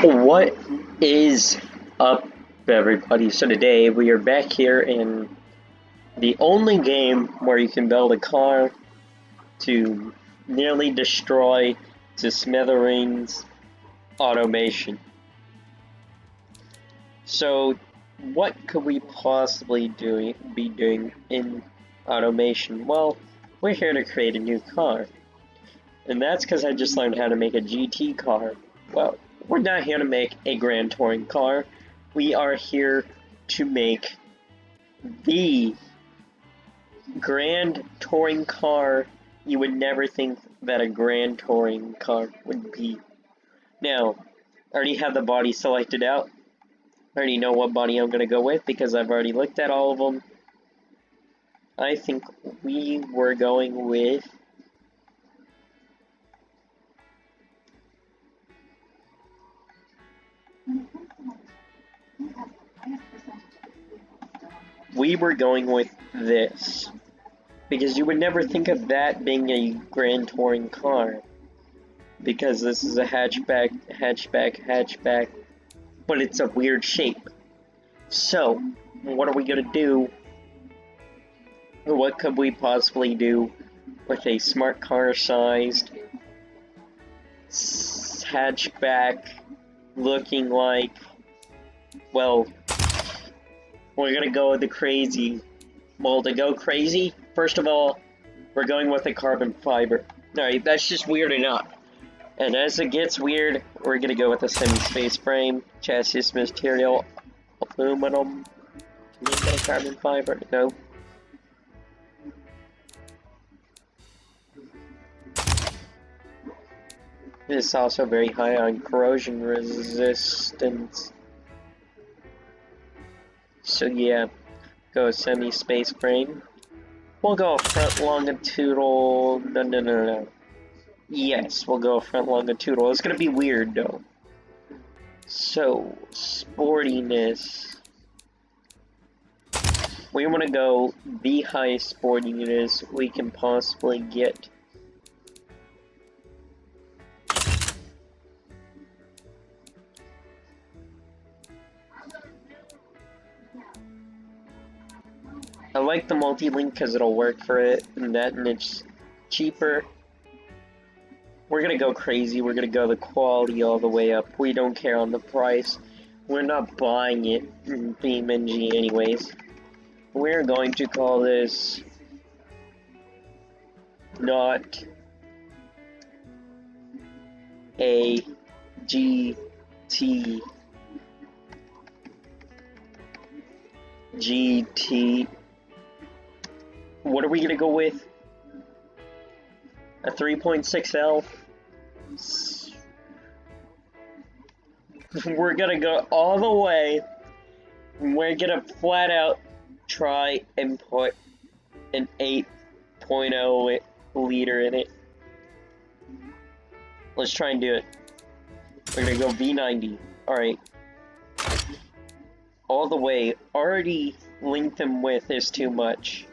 What is up, everybody? So today we are back here in the only game where you can build a car to nearly destroy to smithereens automation. So what could we possibly be doing in automation? Well, we're here to create a new car. And that's because I just learned how to make a GT car. Well, we're not here to make a Grand Touring car. We are here to make the Grand Touring car you would never think that a Grand Touring car would be. Now, I already have the body selected out. I already know what body I'm going to go with because I've already looked at all of them. I think we were going with this. Because you would never think of that being a Grand Touring car. Because this is a hatchback, but it's a weird shape. So, what are we gonna do? What could we possibly do with a smart car sized hatchback looking like, well, we're gonna go with the crazy. Well, to go crazy, first of all, we're going with a carbon fiber. Alright, that's just weird enough. And as it gets weird, we're gonna go with a semi-space frame, chassis material, aluminum. Can you get a carbon fiber? No. This is also very high on corrosion resistance. So yeah, go semi-space frame. We'll go front longitudinal. No. Yes, we'll go front longitudinal. It's gonna be weird though. So, sportiness. We want to go the highest sportiness we can possibly get. I like the multi-link because it'll work for it, and it's cheaper. We're gonna go crazy, we're gonna go the quality all the way up. We don't care on the price. We're not buying it in BeamNG anyways. We're going to call this not a GT. What are we gonna go with? A 3.6L? We're gonna go all the way. We're gonna flat out try and put an 8.0 liter in it. Let's try and do it. We're gonna go V90. Alright. All the way. Already length and width is too much.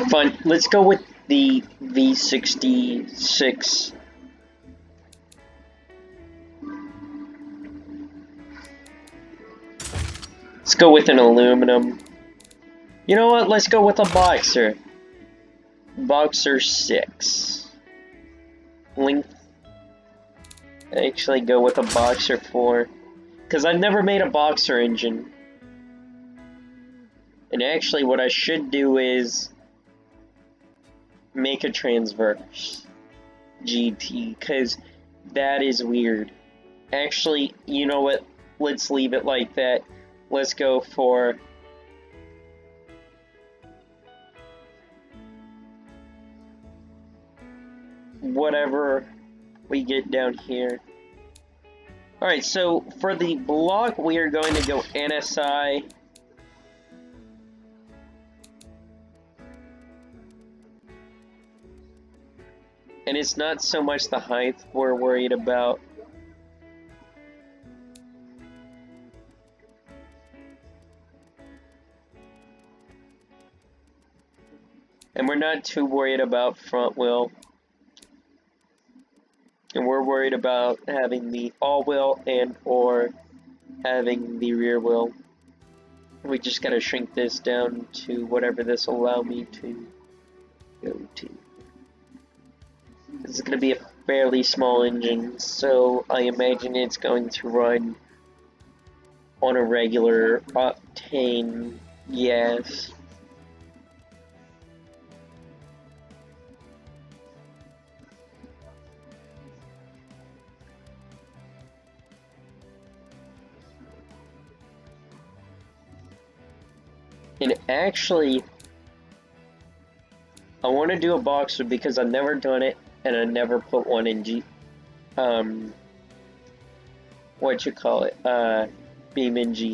Fine, let's go with the V66. Let's go with an aluminum. You know what? Let's go with a Boxer. Boxer 6. Length. Actually, go with a Boxer 4. Because I've never made a Boxer engine. And actually, what I should do is make a transverse GT, because that is weird. Actually, you know what? Let's leave it like that. Let's go for whatever we get down here. Alright, so for the block, we are going to go NSI. And it's not so much the height we're worried about. And we're not too worried about front wheel. And we're worried about having the all wheel and or having the rear wheel. We just gotta shrink this down to whatever this will allow me to go to. This is gonna be a fairly small engine, so I imagine it's going to run on a regular octane gas. And actually, I want to do a Boxster because I've never done it, and I never put one in BeamNG.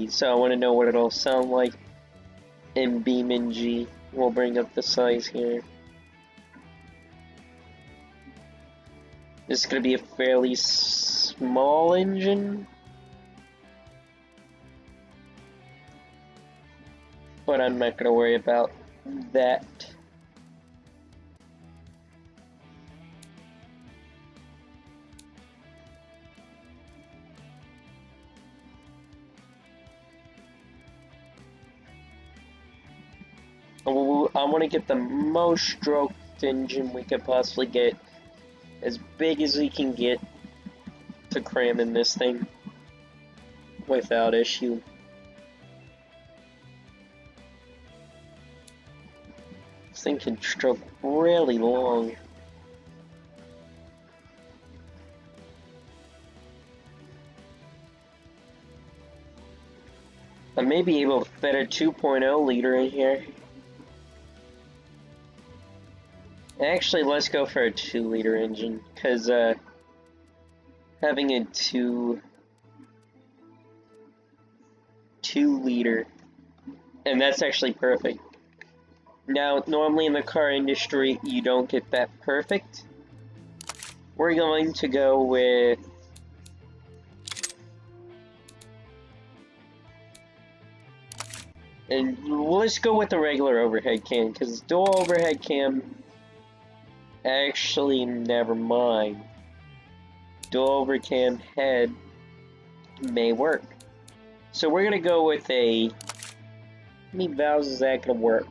So I want to know what it'll sound like in BeamNG. We'll bring up the size here. This is going to be a fairly small engine. But I'm not going to worry about that. I want to get the most stroked engine we could possibly get, as big as we can get to cram in this thing without issue. This thing can stroke really long. I may be able to fit a 2.0 liter in here. Actually, let's go for a 2-liter engine, because having a 2-liter, and that's actually perfect. Now, normally in the car industry, you don't get that perfect. We're going to go with and let's go with the regular overhead cam, because dual overhead cam, actually, never mind. Dual overcam head may work. So we're gonna go with a, how many valves is that gonna work?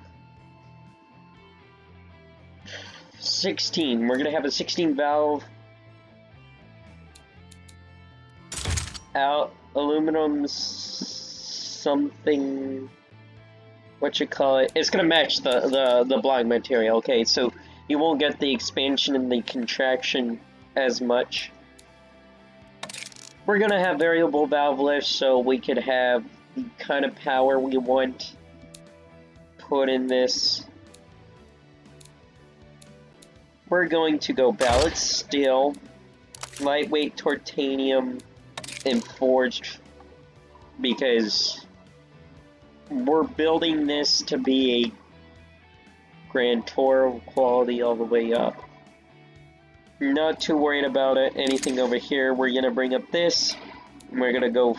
16. We're gonna have a 16 valve out aluminum something, what you call it? It's gonna match the block material. Okay, so you won't get the expansion and the contraction as much. We're gonna have variable valve lift, so we could have the kind of power we want put in this. We're going to go ballast steel, lightweight titanium, and forged, because we're building this to be a Grand Tour quality all the way up. Not too worried about it. Anything over here, we're gonna bring up this, and we're gonna go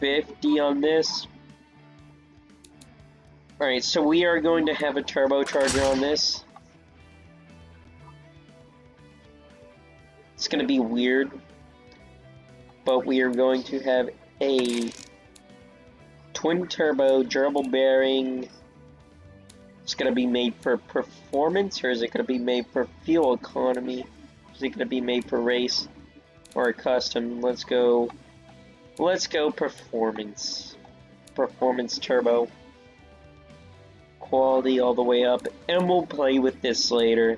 50 on this. Alright, so we are going to have a turbocharger on this. It's gonna be weird, but we are going to have a twin turbo durable bearing. It's gonna be made for performance, or is it gonna be made for fuel economy? Is it gonna be made for race or a custom? Let's go performance. Performance turbo. Quality all the way up, and we'll play with this later.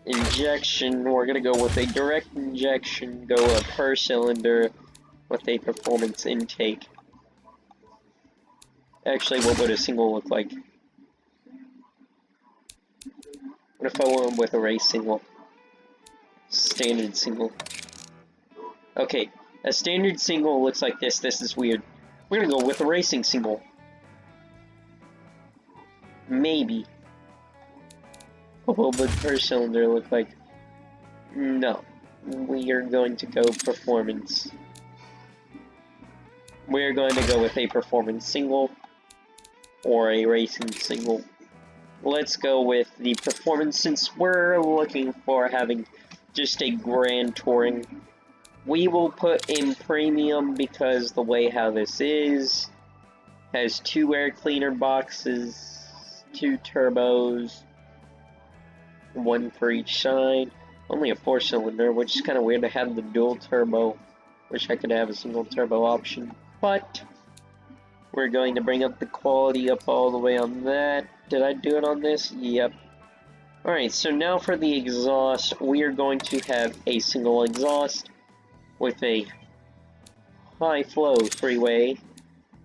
Injection, we're gonna go with a direct injection, go a per cylinder with a performance intake. Actually, what would a single look like? What if I went with a race single? Standard single. Okay, a standard single looks like this. This is weird. We're gonna go with a racing single. Maybe. What would per cylinder look like? No. We are going to go performance. We're going to go with a performance single or a racing single. Let's go with the performance since we're looking for having just a grand touring. We will put in premium because the way how this is has 2 air cleaner boxes, 2 turbos, 1 for each side. Only a 4-cylinder, which is kind of weird to have the dual turbo. Wish I could have a single turbo option, but we're going to bring up the quality up all the way on that. Did I do it on this? Yep. Alright, so now for the exhaust, we are going to have a single exhaust with a high flow 3-way,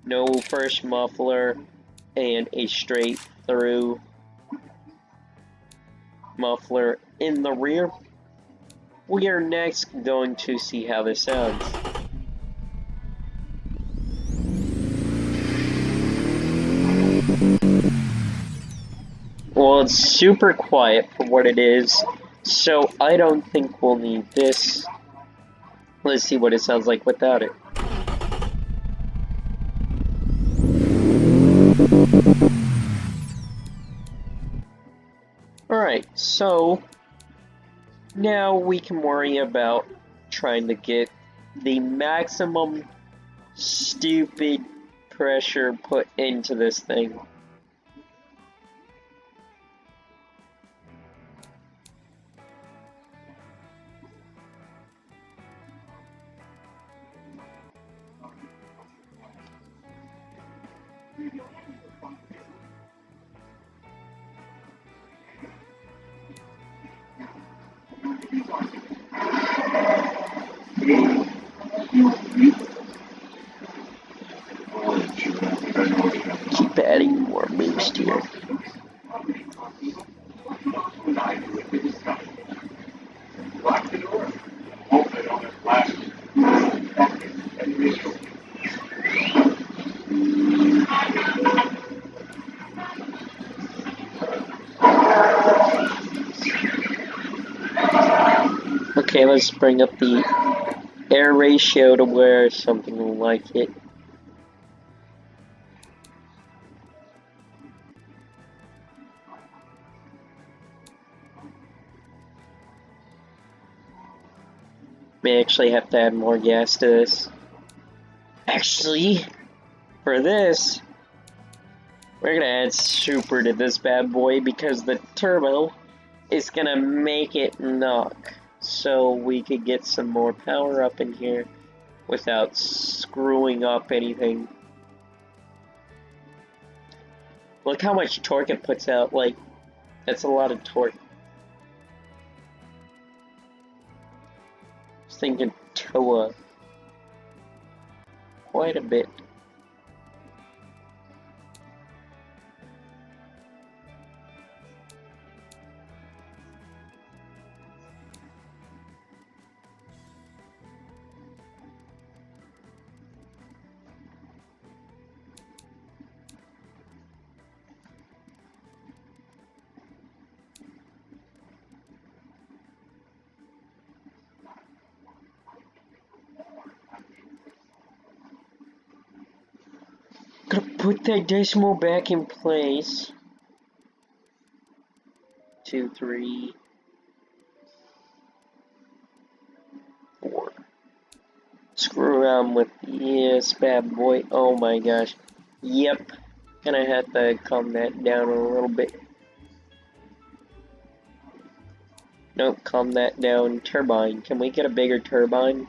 no first muffler, and a straight through muffler in the rear. We are next going to see how this sounds. Well, it's super quiet for what it is, so I don't think we'll need this. Let's see what it sounds like without it. Alright, so now we can worry about trying to get the maximum stupid pressure put into this thing. Keep adding more boost here. Okay, let's bring up the air ratio to where something like it. May actually have to add more gas to this. Actually, for this, we're gonna add super to this bad boy because the turbo is gonna make it knock. So we could get some more power up in here without screwing up anything. Look how much torque it puts out, like, that's a lot of torque. I was thinking TOA. Quite a bit. Gotta put that decimal back in place. 2, 3, 4. Screw around with this bad boy. Oh my gosh. Yep. Gonna have to calm that down a little bit. Nope, calm that down. Turbine. Can we get a bigger turbine?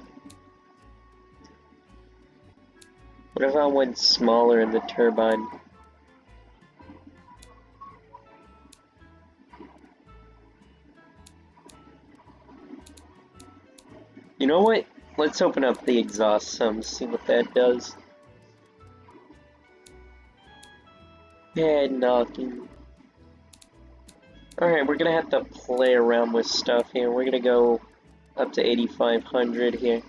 What if I went smaller in the turbine? You know what? Let's open up the exhaust some, see what that does. Head knocking. Alright, we're gonna have to play around with stuff here. We're gonna go up to 8,500 here.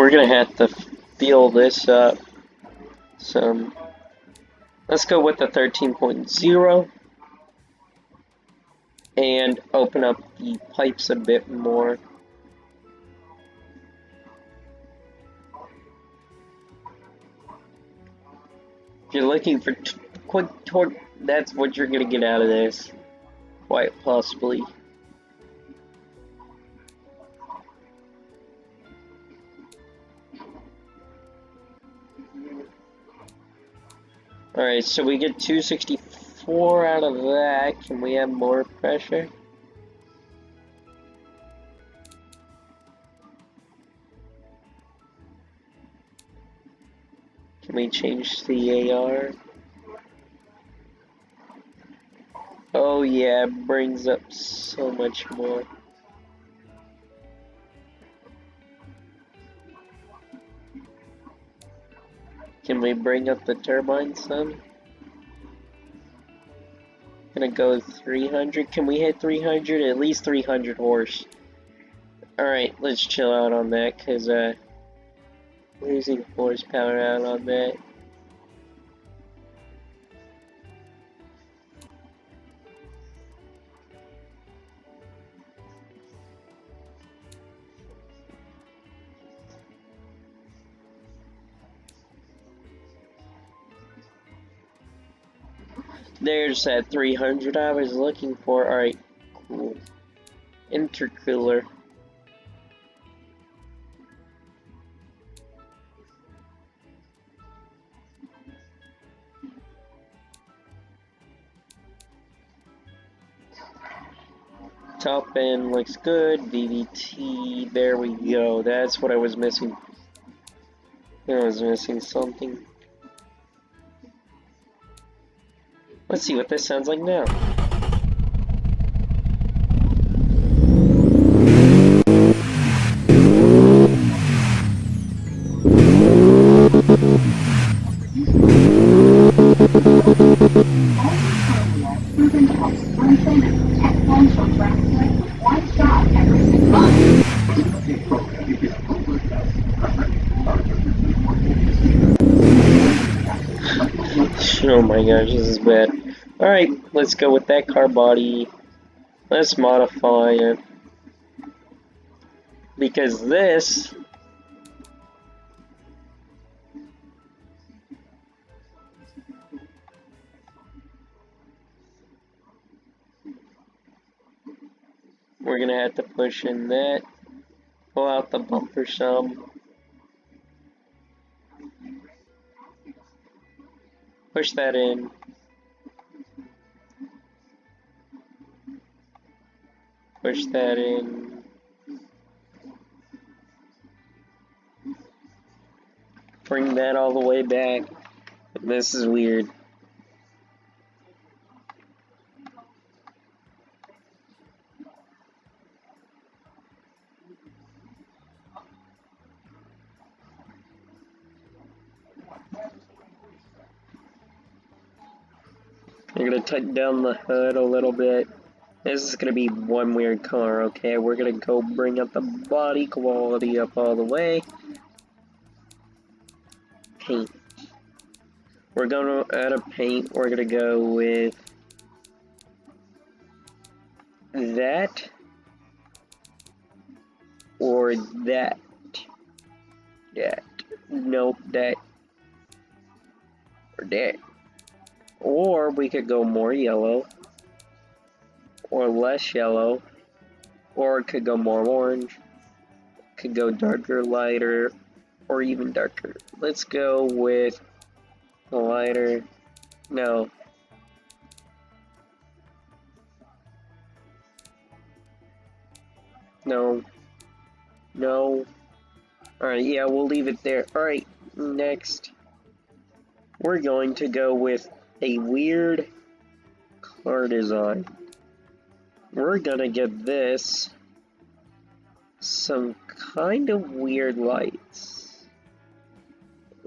we're gonna have to fill this up. So let's go with the 13.0 and open up the pipes a bit more. If you're looking for quick torque, that's what you're gonna get out of this, quite possibly. Alright, so we get 264 out of that. Can we have more pressure? Can we change the AR? Oh yeah, it brings up so much more. Can we bring up the turbine some? Gonna go 300. Can we hit 300? At least 300 horse. Alright, let's chill out on that, because losing horsepower out on that. There's that 300 I was looking for. Alright, cool. Intercooler. Top end looks good. VVT. There we go. That's what I was missing. I was missing something. Let's see what this sounds like now. Oh my gosh, this is bad. Alright, let's go with that car body. Let's modify it. Because this... we're gonna have to push in that. Pull out the bumper some. Push that in. Push that in. Bring that all the way back. This is weird. I'm gonna tighten down the hood a little bit. This is gonna be one weird car, okay? We're gonna go bring up the body quality up all the way. Paint. We're gonna add a paint. We're gonna go with that or that. That. Nope, that. Or that. Or we could go more yellow, or less yellow, or it could go more orange, could go darker, lighter, or even darker. Let's go with lighter. No. No. No. Alright, yeah, we'll leave it there. Alright, next. We're going to go with a weird car design. We're gonna give this some kind of weird lights.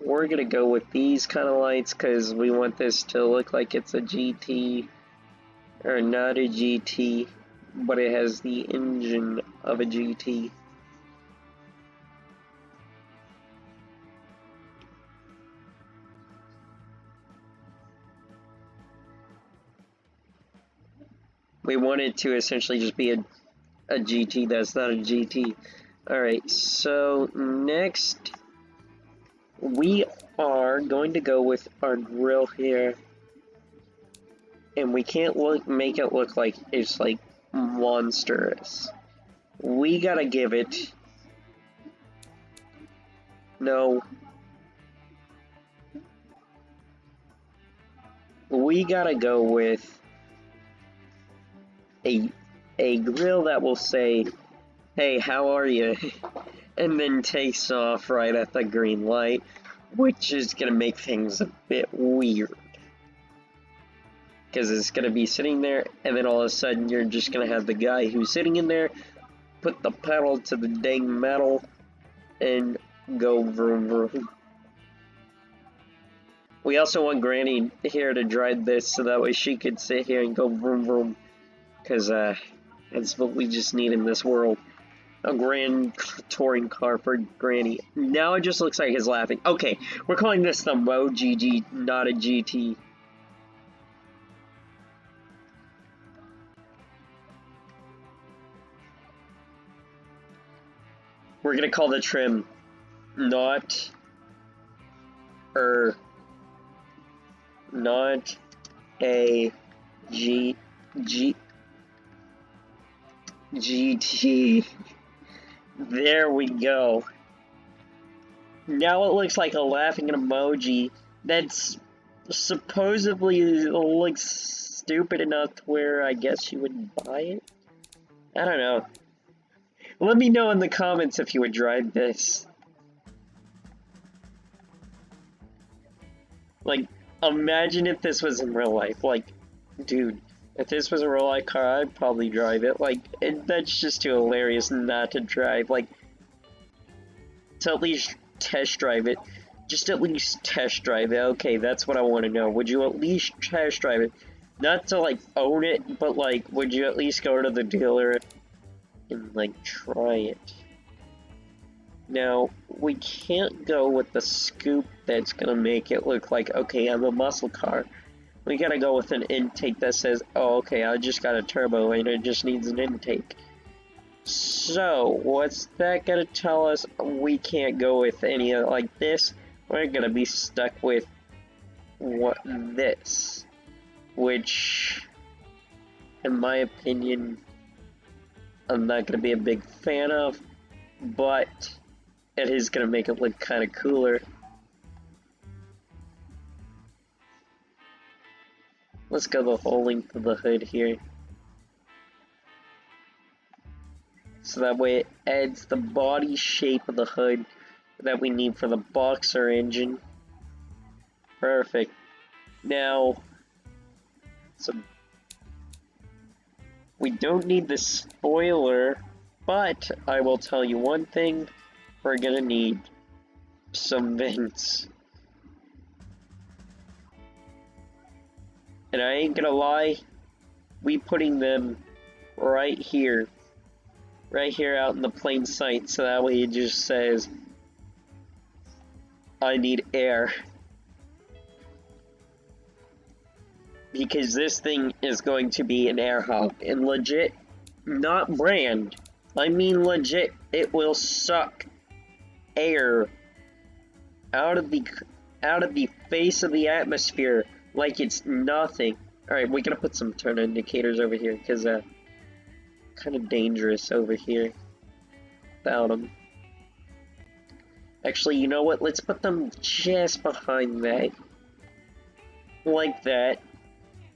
We're gonna go with these kind of lights because we want this to look like it's a GT, or not a GT, but it has the engine of a GT. We want it to essentially just be a GT that's not a GT. Alright, so next we are going to go with our grill here. And we can't make it look like it's like monstrous. We gotta give it... No. We gotta go with a grill that will say, "Hey, how are you?" and then takes off right at the green light, which is gonna make things a bit weird. Because it's gonna be sitting there, and then all of a sudden you're just gonna have the guy who's sitting in there put the pedal to the dang metal and go vroom vroom. We also want Granny here to drive this so that way she could sit here and go vroom vroom. Because that's what we just need in this world. A grand touring car for Granny. Now it just looks like he's laughing. Okay, we're calling this the Mo GG, not a GT. We're gonna call the trim not a GT. There we go. Now it looks like a laughing emoji that's supposedly looks stupid enough to where I guess you would buy it. I don't know. Let me know in the comments if you would drive this. Like, imagine if this was in real life. Like, dude, if this was a real life car, I'd probably drive it. Like, that's just too hilarious not to drive. Like, to at least test drive it. Just at least test drive it. Okay, that's what I want to know. Would you at least test drive it? Not to, like, own it, but, like, would you at least go to the dealer and, like, try it? Now, we can't go with the scoop that's gonna make it look like, okay, I'm a muscle car. We gotta go with an intake that says, oh, okay, I just got a turbo and it just needs an intake. So, what's that gonna tell us? We can't go with any of like this. We're gonna be stuck with this. Which, in my opinion, I'm not gonna be a big fan of, but it is gonna make it look kind of cooler. Let's go the whole length of the hood here. So that way it adds the body shape of the hood that we need for the boxer engine. Perfect. Now, so we don't need the spoiler, but I will tell you one thing, we're gonna need some vents. And I ain't gonna lie, we putting them right here out in the plain sight, so that way it just says, I need air. Because this thing is going to be an air hog, and legit, not brand, I mean legit, it will suck air out of the face of the atmosphere like it's nothing. Alright, we're gonna put some turn indicators over here, because kind of dangerous over here without them. Actually, you know what? Let's put them just behind that. Like that.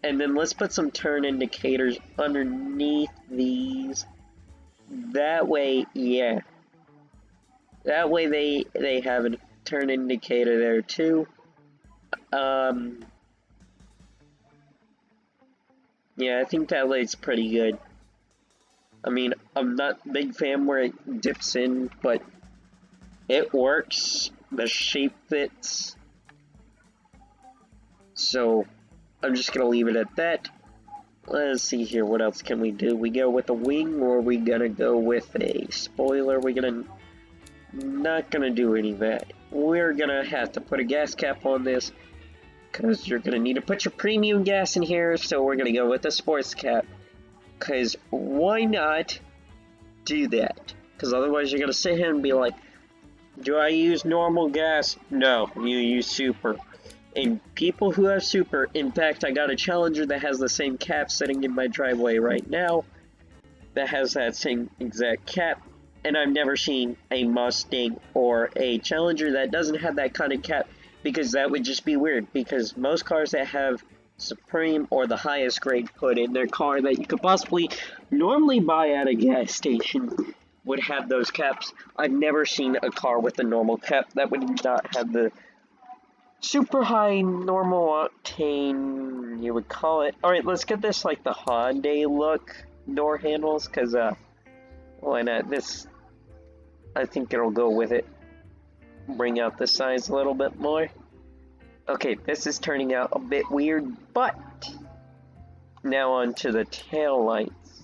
And then let's put some turn indicators underneath these. That way, yeah. That way they have a turn indicator there too. Yeah, I think that light's pretty good. I mean, I'm not a big fan where it dips in, but it works. The shape fits. So, I'm just gonna leave it at that. Let's see here, what else can we do? We go with a wing, or are we gonna go with a spoiler? Not gonna do any of that. We're gonna have to put a gas cap on this, because you're gonna need to put your premium gas in here, so we're gonna go with the sports cap. Because why not do that? Because otherwise you're going to sit here and be like, do I use normal gas? No, you use super. And people who have super, in fact, I got a Challenger that has the same cap sitting in my driveway right now, that has that same exact cap, and I've never seen a Mustang or a Challenger that doesn't have that kind of cap, because that would just be weird, because most cars that have Supreme or the highest grade put in their car that you could possibly normally buy at a gas station would have those caps. I've never seen a car with a normal cap that would not have the super high normal octane, you would call it. Alright, let's get this like the Hyundai look door handles, because why not? This, I think it'll go with it. Bring out the size a little bit more. Okay, this is turning out a bit weird, but now on to the tail lights.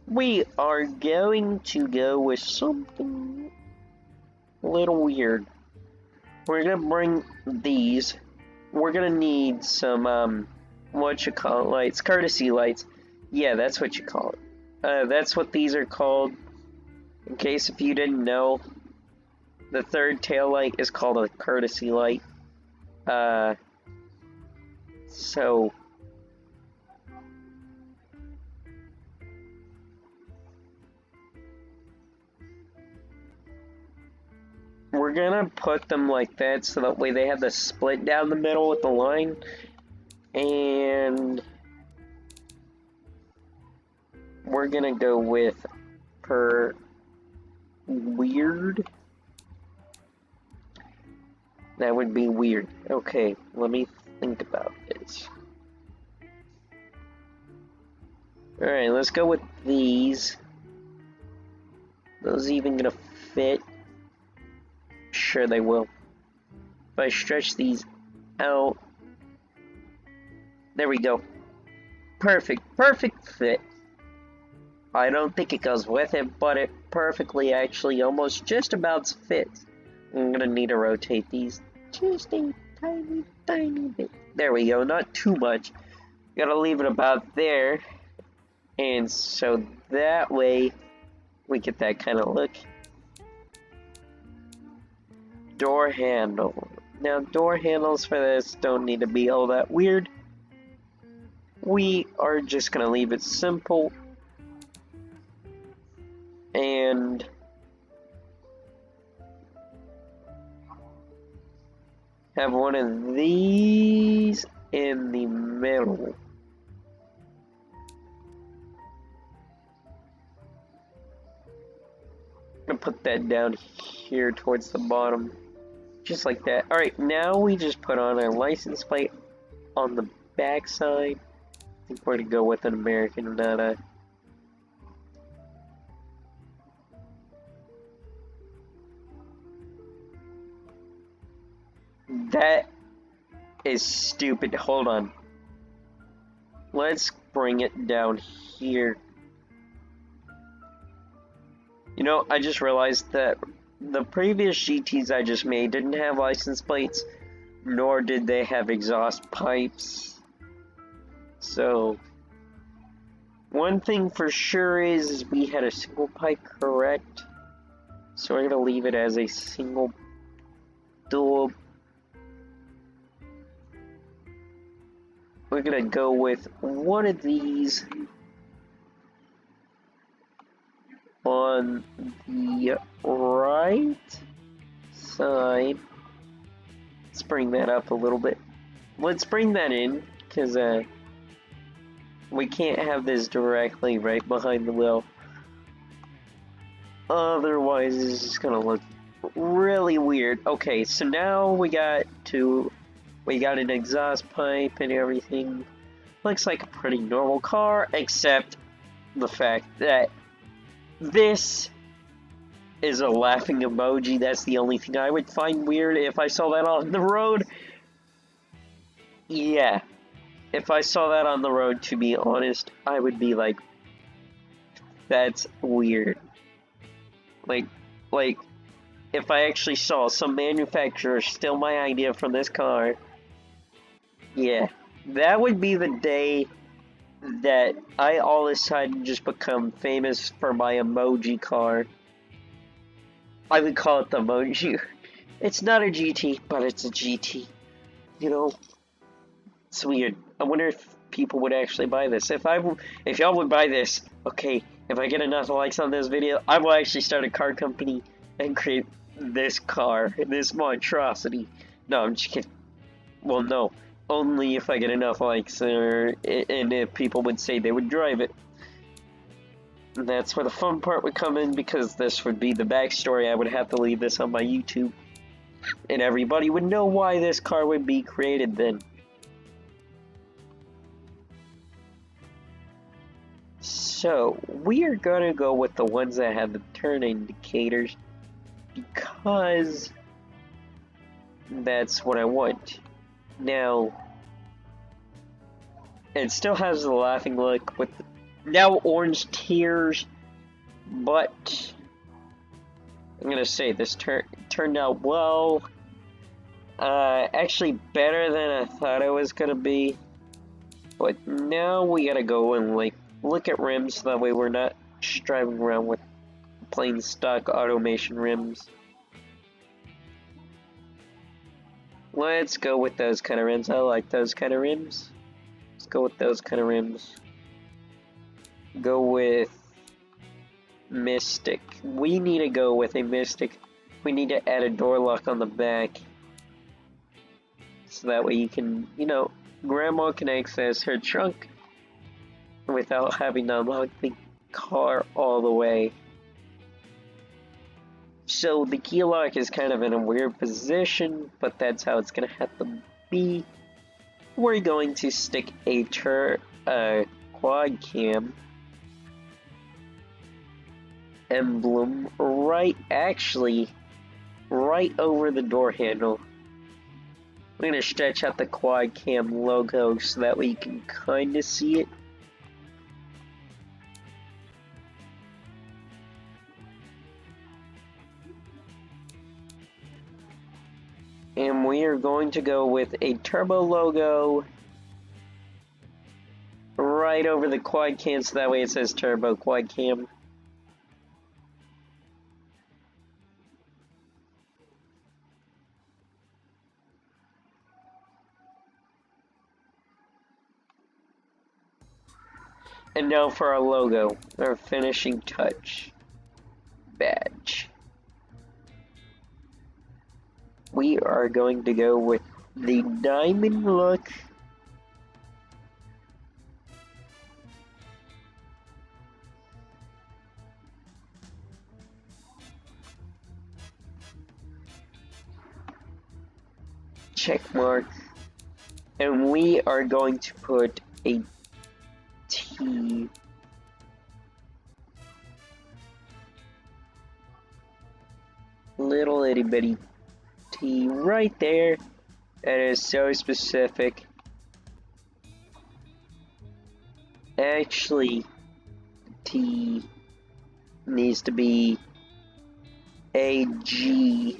We are going to go with something a little weird. We're gonna bring these. We're gonna need some, lights, courtesy lights. Yeah, that's what you call it. That's what these are called. In case if you didn't know, the third tail light is called a courtesy light. So we're gonna put them like that so that way they have the split down the middle with the line. And we're gonna go with per weird. That would be weird. Okay, let me think about this. Alright, let's go with these. Those even gonna fit? Sure they will. If I stretch these out. There we go. Perfect. Perfect fit. I don't think it goes with it, but it perfectly actually almost just about fits. I'm gonna need to rotate these just a tiny, tiny bit. There we go, not too much. Gotta leave it about there. And so that way we get that kind of look. Door handle. Now door handles for this don't need to be all that weird. We are just gonna leave it simple. And have one of these in the middle. I'm gonna put that down here towards the bottom. Just like that. Alright, now we just put on our license plate on the back side. I think we're gonna go with an American, not a... That is stupid. Hold on. Let's bring it down here. You know, I just realized that the previous GTs I just made didn't have license plates, nor did they have exhaust pipes. So, one thing for sure is we had a single pipe, correct? So we're gonna leave it as a single dual. We're gonna go with one of these on the right side. Let's bring that up a little bit. Let's bring that in, because we can't have this directly right behind the wheel. Otherwise, it's just gonna look really weird. Okay, so now we got an exhaust pipe and everything. Looks like a pretty normal car, except the fact that this is a laughing emoji. That's the only thing I would find weird if I saw that on the road. Yeah, if I saw that on the road, to be honest, I would be like, that's weird. Like, if I actually saw some manufacturer steal my idea from this car, yeah, that would be the day that I all of a sudden just become famous for my emoji car. I would call it the emoji. It's not a GT, but it's a GT. You know, it's weird. I wonder if people would actually buy this. If y'all would buy this, okay. If I get enough likes on this video, I will actually start a car company and create this car, this monstrosity. No, I'm just kidding. Well, no. Only if I get enough likes, and if people would say they would drive it. And that's where the fun part would come in, because this would be the backstory. I would have to leave this on my YouTube. And everybody would know why this car would be created then. So, we are gonna go with the ones that have the turn indicators, because that's what I want. Now, it still has the laughing look with now orange tears, but I'm gonna say this turned out well. Actually better than I thought it was gonna be. But now we gotta go and like look at rims, so that way we're not just driving around with plain stock automation rims. Let's go with those kind of rims. I like those kind of rims. Let's go with those kind of rims. Go with Mystic. We need to go with a Mystic. We need to add a door lock on the back, so that way you can, you know, Grandma can access her trunk without having to unlock the car all the way. So the key lock is kind of in a weird position, but that's how it's gonna have to be. We're going to stick a quad cam emblem right over the door handle. I'm gonna stretch out the quad cam logo so that way you can kinda see it. And we are going to go with a turbo logo right over the quad cam, so that way it says turbo quad cam. And now for our logo, our finishing touch badge. We are going to go with the diamond look. Check mark. And we are going to put a T. Little itty bitty T right there. That is so specific. Actually, T needs to be a G.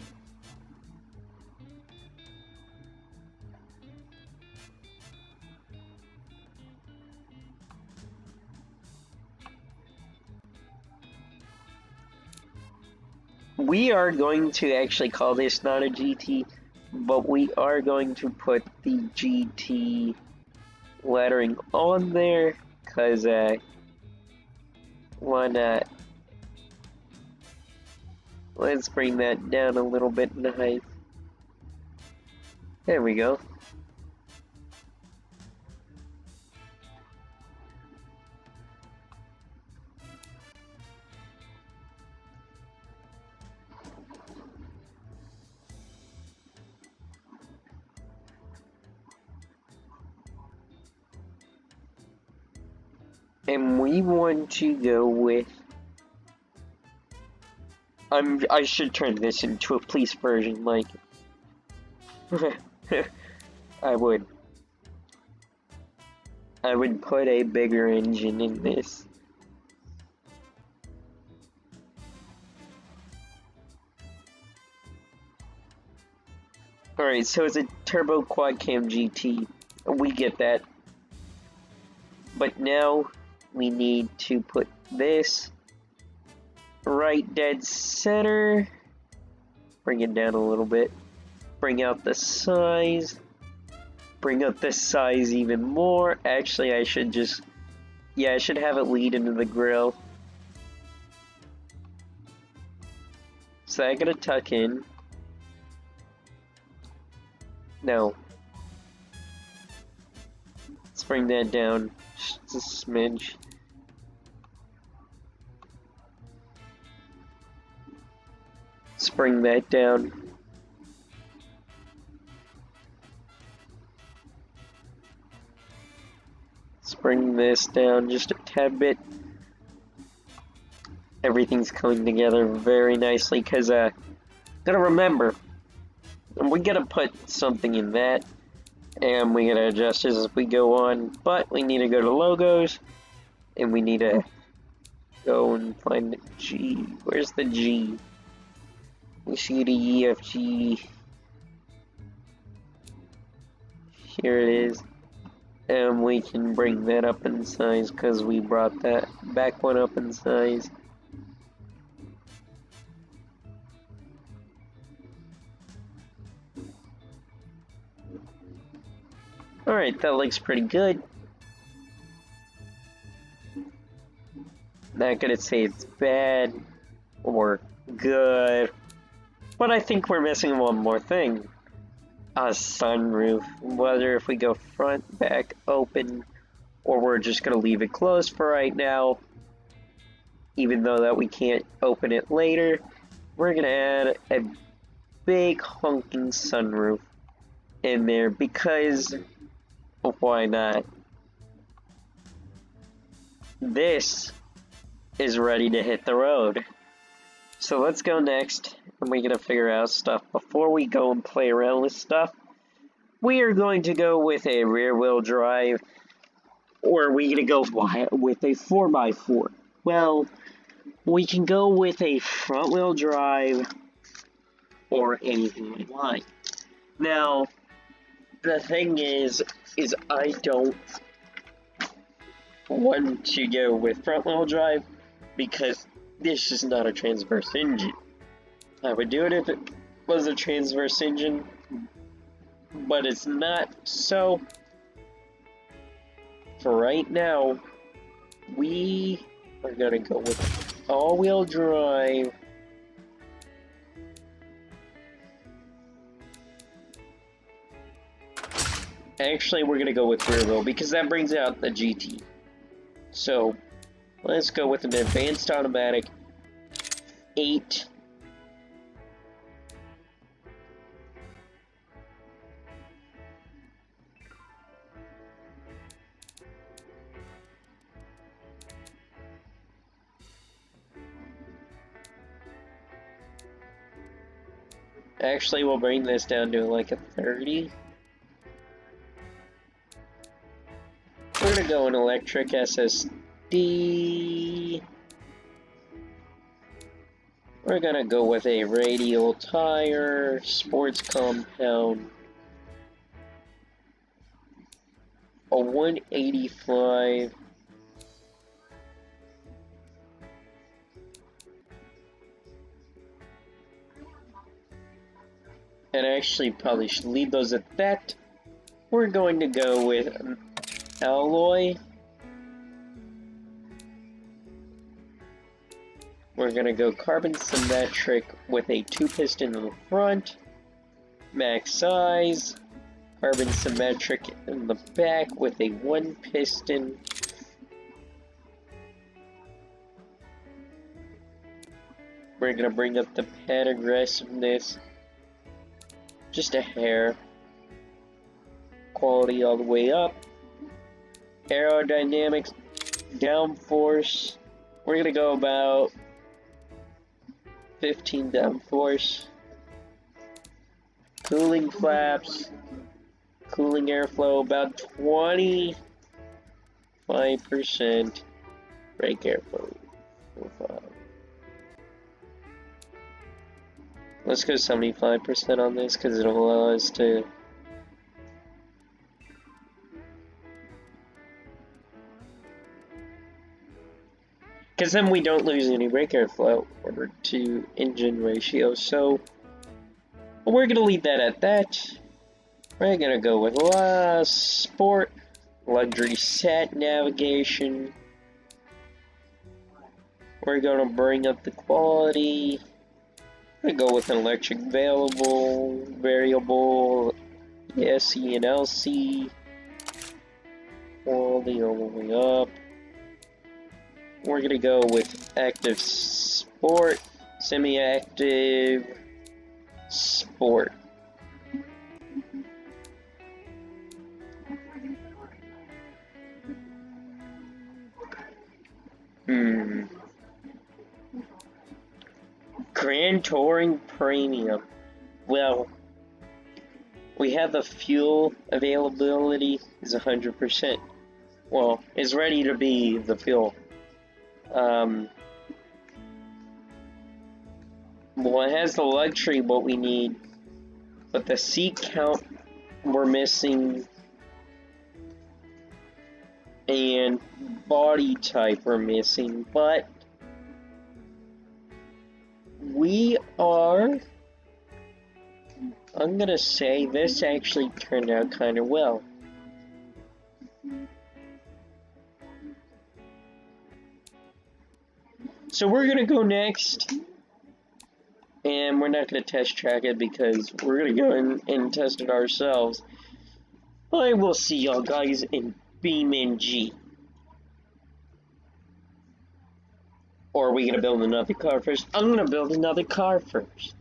We are going to actually call this not a GT, but we are going to put the GT lettering on there, because why not? Let's bring that down a little bit in height. There we go. And we want to go with... I should turn this into a police version, like... I would put a bigger engine in this. Alright, so it's a turbo quad cam GT. We get that. But now we need to put this right dead center. Bring it down a little bit. Bring out the size. Bring up this size even more. Actually, I should just... yeah, I should have it lead into the grill. So I gotta tuck in. No. Let's bring that down just a smidge. Let's bring that down. Let's bring this down just a tad bit. Everything's coming together very nicely because gotta remember, we gotta put something in that, and we gotta adjust as we go on. But we need to go to logos, and we need to go and find the G. Where's the G? We see the E, F, G. Here it is. And we can bring that up in size because we brought that back one up in size. Alright, that looks pretty good. Not gonna say it's bad or good, but I think we're missing one more thing. A sunroof. Whether if we go front, back, open, or we're just gonna leave it closed for right now, even though that we can't open it later, we're gonna add a big honking sunroof in there because why not? This is ready to hit the road. So let's go next, and we're gonna figure out stuff. Before we go and play around with stuff, we are going to go with a rear-wheel drive, or are we gonna go with a 4x4? Well, we can go with a front-wheel drive, or anything we like. Now, the thing is I don't want to go with front-wheel drive because this is not a transverse engine. I would do it if it was a transverse engine, but it's not. So, for right now, we are gonna go with all-wheel drive. Actually, we're gonna go with rear wheel because that brings out the GT. So, let's go with an advanced automatic 8. Actually, we'll bring this down to like a 30. We're gonna go an electric SSD. We're gonna go with a radial tire, sports compound, a 185. And I actually probably should leave those at that. We're going to go with alloy. We're gonna go carbon symmetric with a 2-piston in the front, max size, carbon symmetric in the back with a 1-piston. We're gonna bring up the pad aggressiveness just a hair. Quality all the way up. Aerodynamics, downforce. We're gonna go about 15 downforce. Cooling flaps. Cooling airflow about 25%. Brake airflow. Let's go 75% on this because it'll allow us to Because then we don't lose any brake airflow order to engine ratio, so we're gonna leave that at that. We're gonna go with sport, luxury sat navigation. We're gonna bring up the quality. We're gonna go with an electric variable, SE and LC. Quality all the way up. We're gonna go with active sport, semi-active sport. Grand Touring Premium. Well, we have the fuel availability is 100%. Well, it's ready to be the fuel. Well, it has the luxury what we need, but the seat count we're missing, and body type we're missing, but we are, I'm gonna say this actually turned out kind of well. So we're gonna go next, and we're not gonna test track it because we're gonna go and test it ourselves. I will see y'all guys in BeamNG. Or are we gonna build another car first? I'm gonna build another car first.